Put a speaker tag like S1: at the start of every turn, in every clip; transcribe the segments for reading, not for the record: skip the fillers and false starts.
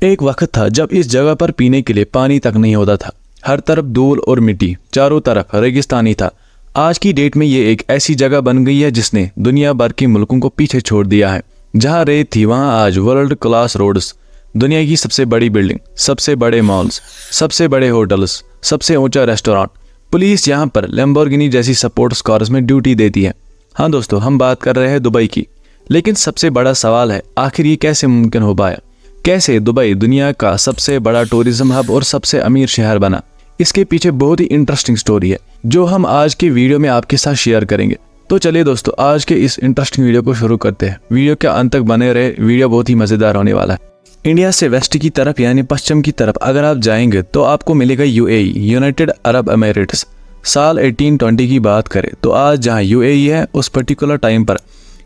S1: एक वक्त था जब इस जगह पर पीने के लिए पानी तक नहीं होता था। हर तरफ धूल और मिट्टी, चारों तरफ रेगिस्तानी था। आज की डेट में ये एक ऐसी जगह बन गई है जिसने दुनिया भर के मुल्कों को पीछे छोड़ दिया है। जहां रेत थी वहां आज वर्ल्ड क्लास रोड्स, दुनिया की सबसे बड़ी बिल्डिंग, सबसे बड़े मॉल्स, सबसे बड़े होटल्स, सबसे ऊंचा रेस्टोरेंट। पुलिस यहाँ पर लैम्बोर्गिनी जैसी स्पोर्ट्स कार्स में ड्यूटी देती है। हाँ दोस्तों, हम बात कर रहे हैं दुबई की। लेकिन सबसे बड़ा सवाल है, आखिर ये कैसे मुमकिन हो पाया? कैसे दुबई दुनिया का सबसे बड़ा टूरिज्म हब और सबसे अमीर शहर बना? इसके पीछे बहुत ही इंटरेस्टिंग स्टोरी है जो हम आज के वीडियो में आपके साथ शेयर करेंगे। तो चलिए दोस्तों, आज के इस इंटरेस्टिंग वीडियो को शुरू करते हैं। वीडियो के अंत तक बने रहे, वीडियो बहुत ही मजेदार होने वाला है। इंडिया से वेस्ट की तरफ यानी पश्चिम की तरफ अगर आप जाएंगे तो आपको मिलेगा यूएई, यूनाइटेड अरब एमिरेट्स। साल 1820 की बात करें तो आज जहां यूएई है उस पर्टिकुलर टाइम पर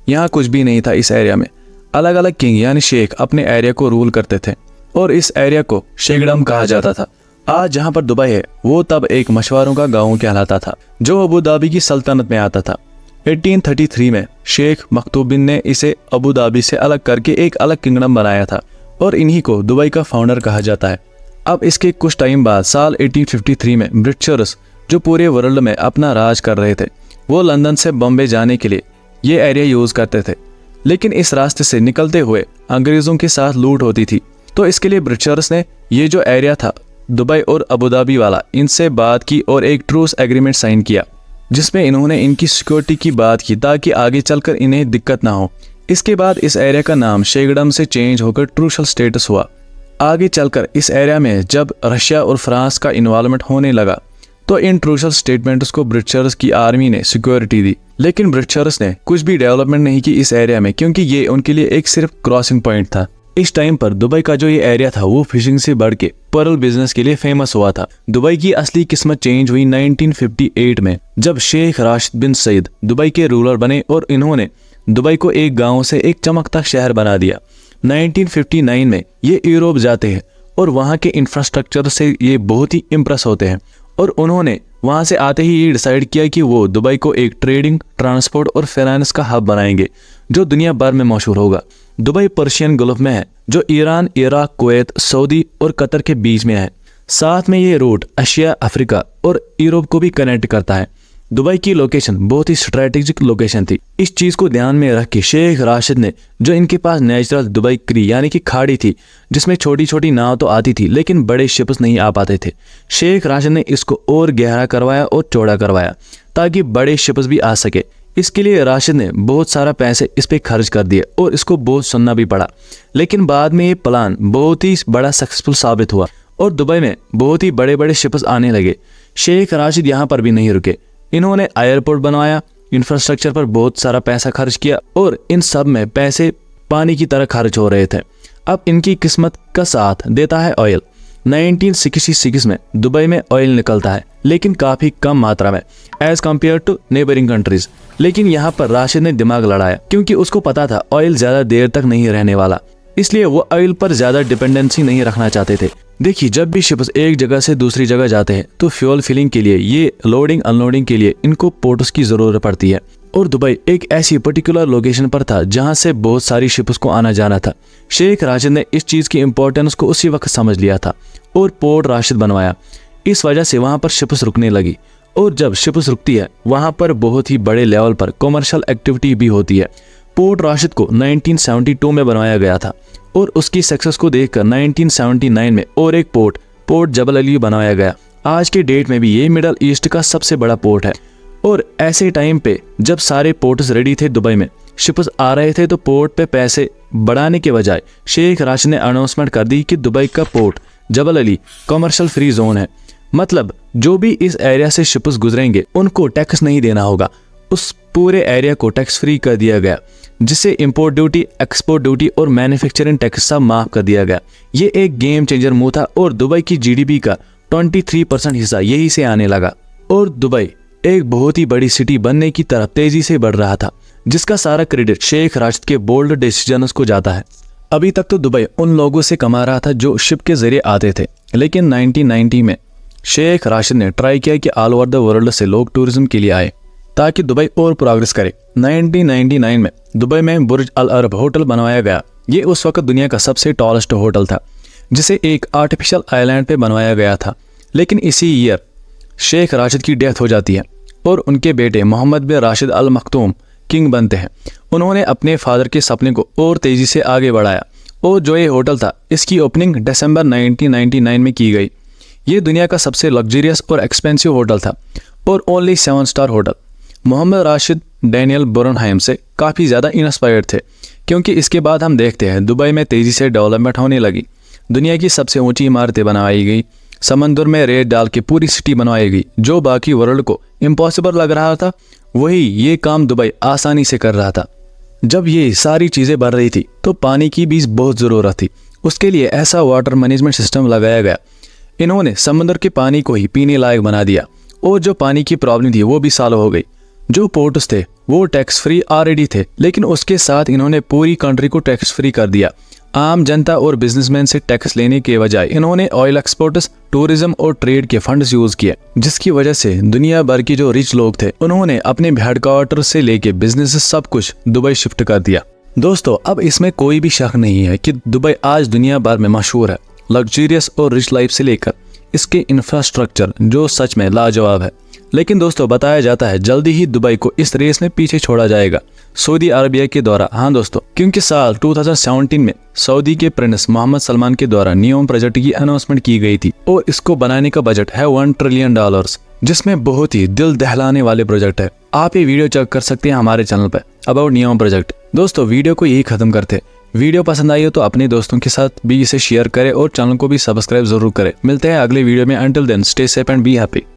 S1: यहाँ कुछ भी नहीं था। इस एरिया में अलग अलग किंग यानी शेख अपने एरिया को रूल करते थे और इस एरिया को शेखडम कहा जाता था। आज जहाँ पर दुबई है वो तब एक मछुआरों का गाँव कहलाता था जो अबू धाबी की सल्तनत में आता था। 1833 में शेख मखतूम बिन ने इसे अबू धाबी से अलग करके एक अलग किंगडम बनाया था और इन्हीं को दुबई का फाउंडर कहा जाता है। अब इसके कुछ टाइम बाद साल 1853 में ब्रिटिशर्स जो पूरे वर्ल्ड में अपना राज कर रहे थे वो लंदन से बॉम्बे जाने के लिए ये एरिया यूज करते थे। लेकिन इस रास्ते से निकलते हुए अंग्रेजों के साथ लूट होती थी, तो इसके लिए ब्रिटिशर्स ने ये जो एरिया था दुबई और अबू धाबी वाला, इनसे बात की और एक ट्रूस एग्रीमेंट साइन किया जिसमें इन्होंने इनकी सिक्योरिटी की बात की ताकि आगे चलकर इन्हें दिक्कत ना हो। इसके बाद इस एरिया का नाम शेखडम से चेंज होकर ट्रूशल स्टेटस हुआ। आगे चलकर इस एरिया में जब रशिया और फ्रांस का इन्वॉल्वमेंट होने लगा तो इन ट्रूशल स्टेटमेंट्स को ब्रिटिशर्स की आर्मी ने सिक्योरिटी दी। लेकिन ब्रिटिशर्स ने कुछ भी डेवलपमेंट नहीं की इस एरिया में क्योंकि ये उनके लिए एक सिर्फ क्रॉसिंग पॉइंट था। इस टाइम पर दुबई का जो ये एरिया था वो फिशिंग से बढ़ के पर्ल बिजनेस के लिए फेमस हुआ था। दुबई की असली किस्मत चेंज हुई 1958 में जब शेख राशिद बिन सईद दुबई के रूलर बने और इन्होंने दुबई को एक गांव से एक चमकता शहर बना दिया। 1959 में ये यूरोप जाते हैं और वहाँ के इंफ्रास्ट्रक्चर से ये बहुत ही इम्प्रेस होते हैं और उन्होंने वहाँ से आते ही ये डिसाइड किया कि वो दुबई को एक ट्रेडिंग, ट्रांसपोर्ट और फाइनेंस का हब बनाएंगे जो दुनिया भर में मशहूर होगा। दुबई पर्शियन गल्फ में है जो ईरान, इराक, कुवैत, सऊदी और कतर के बीच में है। साथ में ये रूट एशिया, अफ्रीका और यूरोप को भी कनेक्ट करता है। दुबई की लोकेशन बहुत ही स्ट्रेटेजिक लोकेशन थी। इस चीज को ध्यान में रख के शेख राशिद ने, जो इनके पास नेचुरल दुबई क्री यानी कि खाड़ी थी जिसमें छोटी छोटी नाव तो आती थी लेकिन बड़े शिप्स नहीं आ पाते थे, शेख राशिद ने इसको और गहरा करवाया और चौड़ा करवाया ताकि बड़े शिप्स भी आ सके। इसके लिए राशिद ने बहुत सारा पैसे इस पे खर्च कर दिए और इसको बहुत सुनना भी पड़ा। लेकिन बाद में ये प्लान बहुत ही बड़ा सक्सेसफुल साबित हुआ और दुबई में बहुत ही बड़े बड़े शिप्स आने लगे। शेख राशिद यहाँ पर भी नहीं रुके, इन्होंने एयरपोर्ट बनवाया, इंफ्रास्ट्रक्चर पर बहुत सारा पैसा खर्च किया और इन सब में पैसे पानी की तरह खर्च हो रहे थे। अब इनकी किस्मत का साथ देता है ऑयल। 1966 में दुबई में ऑयल निकलता है लेकिन काफी कम मात्रा में as compared to neighbouring countries. लेकिन यहाँ पर राशिद ने दिमाग लड़ाया क्योंकि उसको पता था ऑयल ज्यादा देर तक नहीं रहने वाला, इसलिए वो ऑयल पर ज्यादा डिपेंडेंसी नहीं रखना चाहते थे। देखिए, जब भी शिप्स एक जगह से दूसरी जगह जाते हैं तो फ्यूल फिलिंग के लिए, ये लोडिंग अनलोडिंग के लिए इनको पोर्ट्स की जरूरत पड़ती है और दुबई एक ऐसी पर्टिकुलर लोकेशन पर था जहां से बहुत सारी शिप्स को आना जाना था। शेख राशिद ने इस चीज की इंपॉर्टेंस को उसी वक्त समझ लिया था और पोर्ट राशिद बनवाया। इस वजह से वहां पर शिप्स रुकने लगी और जब शिप्स रुकती है वहां पर बहुत ही बड़े लेवल पर कमर्शियल एक्टिविटी भी होती है। पोर्ट राशिद को 1972 में बनवाया गया था और उसकी सक्सेस को देखकर 1979 में और एक पोर्ट जबल अली बनवाया गया। आज के डेट में भी ये मिडल ईस्ट का सबसे बड़ा पोर्ट है। और ऐसे टाइम पे जब सारे पोर्ट्स रेडी थे दुबई में, शिप्स आ रहे थे, तो पोर्ट पे पैसे बढ़ाने के बजाय शेख राशिद ने अनाउंसमेंट कर दी कि दुबई का पोर्ट जबल अली कमर्शियल फ्री जोन है। मतलब जो भी इस एरिया से शिप्स गुजरेंगे उनको टैक्स नहीं देना होगा। उस पूरे एरिया को टैक्स फ्री कर दिया गया जिससे इंपोर्ट ड्यूटी, एक्सपोर्ट ड्यूटी और मैन्युफैक्चरिंग टैक्स सब माफ कर दिया गया। ये एक गेम चेंजर मूव था और दुबई की जीडीपी का 23% हिस्सा यही से आने लगा और दुबई एक बहुत ही बड़ी सिटी बनने की तरफ तेजी से बढ़ रहा था जिसका सारा क्रेडिट शेख राशिद के बोल्ड डिसीजंस को जाता है। अभी तक तो दुबई उन लोगों से कमा रहा था जो शिप के जरिए आते थे, लेकिन 1990 में शेख राशिद ने ट्राई किया कि ऑल ओवर द वर्ल्ड से लोग टूरिज्म के लिए आए ताकि दुबई और प्रोग्रेस करे। 1999 में दुबई में बुर्ज अल अरब होटल बनवाया गया। ये उस वक्त दुनिया का सबसे टॉलेस्ट होटल था। जिसे एक आर्टिफिशियल आइलैंड पे बनवाया गया था। लेकिन इसी ईयर शेख राशिद की डेथ हो जाती है और उनके बेटे मोहम्मद बिन राशिद अल मखतूम किंग बनते हैं। उन्होंने अपने फादर के सपने को और तेज़ी से आगे बढ़ाया और जो ये होटल था, इसकी ओपनिंग दिसंबर 1999 में की गई। ये दुनिया का सबसे लग्जरियस और एक्सपेंसिव होटल था और only 7 star hotel. Mohammad Rashid Daniel Burnheim से काफ़ी ज़्यादा इंस्पायर्ड थे, क्योंकि इसके बाद हम देखते हैं दुबई में तेज़ी से डेवलपमेंट होने लगी। दुनिया की सबसे ऊंची इमारतें बनवाई गई, समंदर में रेत डाल के पूरी सिटी बनवाई गई। जो बाकी वर्ल्ड को इम्पॉसिबल लग रहा था, वही ये काम दुबई आसानी से कर रहा था। जब ये सारी चीज़ें बढ़ रही थी तो पानी की भी बहुत ज़रूरत थी। उसके लिए ऐसा वाटर मैनेजमेंट सिस्टम लगाया गया। इन्होंने समंदर के पानी को ही पीने लायक बना दिया और जो पानी की प्रॉब्लम थी वो भी सॉल्व हो गई। जो पोर्ट्स थे वो टैक्स फ्री ऑलरेडी थे, लेकिन उसके साथ इन्होंने पूरी कंट्री को टैक्स फ्री कर दिया। आम जनता और बिजनेसमैन से टैक्स लेने के बजाय इन्होंने ऑयल एक्सपोर्ट्स, टूरिज्म और ट्रेड के फंड्स यूज किए, जिसकी वजह से दुनिया भर के जो रिच लोग थे उन्होंने अपने हेडक्वार्टर से लेके बिजनेस सब कुछ दुबई शिफ्ट कर दिया। दोस्तों, अब इसमें कोई भी शक नहीं है कि दुबई आज दुनिया भर में मशहूर है, लग्जरियस और रिच लाइफ से लेकर इसके इंफ्रास्ट्रक्चर जो सच में लाजवाब है। लेकिन दोस्तों, बताया जाता है जल्दी ही दुबई को इस रेस में पीछे छोड़ा जाएगा सऊदी अरबिया के द्वारा। हाँ दोस्तों, क्योंकि साल 2017 में सऊदी के प्रिंस मोहम्मद सलमान के द्वारा नियोम प्रोजेक्ट की अनाउंसमेंट की गई थी और इसको बनाने का बजट है $1 ट्रिलियन, जिसमें बहुत ही दिल दहलाने वाले प्रोजेक्ट है। आप ये वीडियो चेक कर सकते हैं हमारे चैनल पर अबाउट नियोम प्रोजेक्ट। दोस्तों, वीडियो को यही खत्म करते। वीडियो पसंद आई हो तो अपने दोस्तों के साथ भी इसे शेयर करें और चैनल को भी सब्सक्राइब जरूर करें। मिलते हैं अगले वीडियो में। Until then, stay safe and be happy.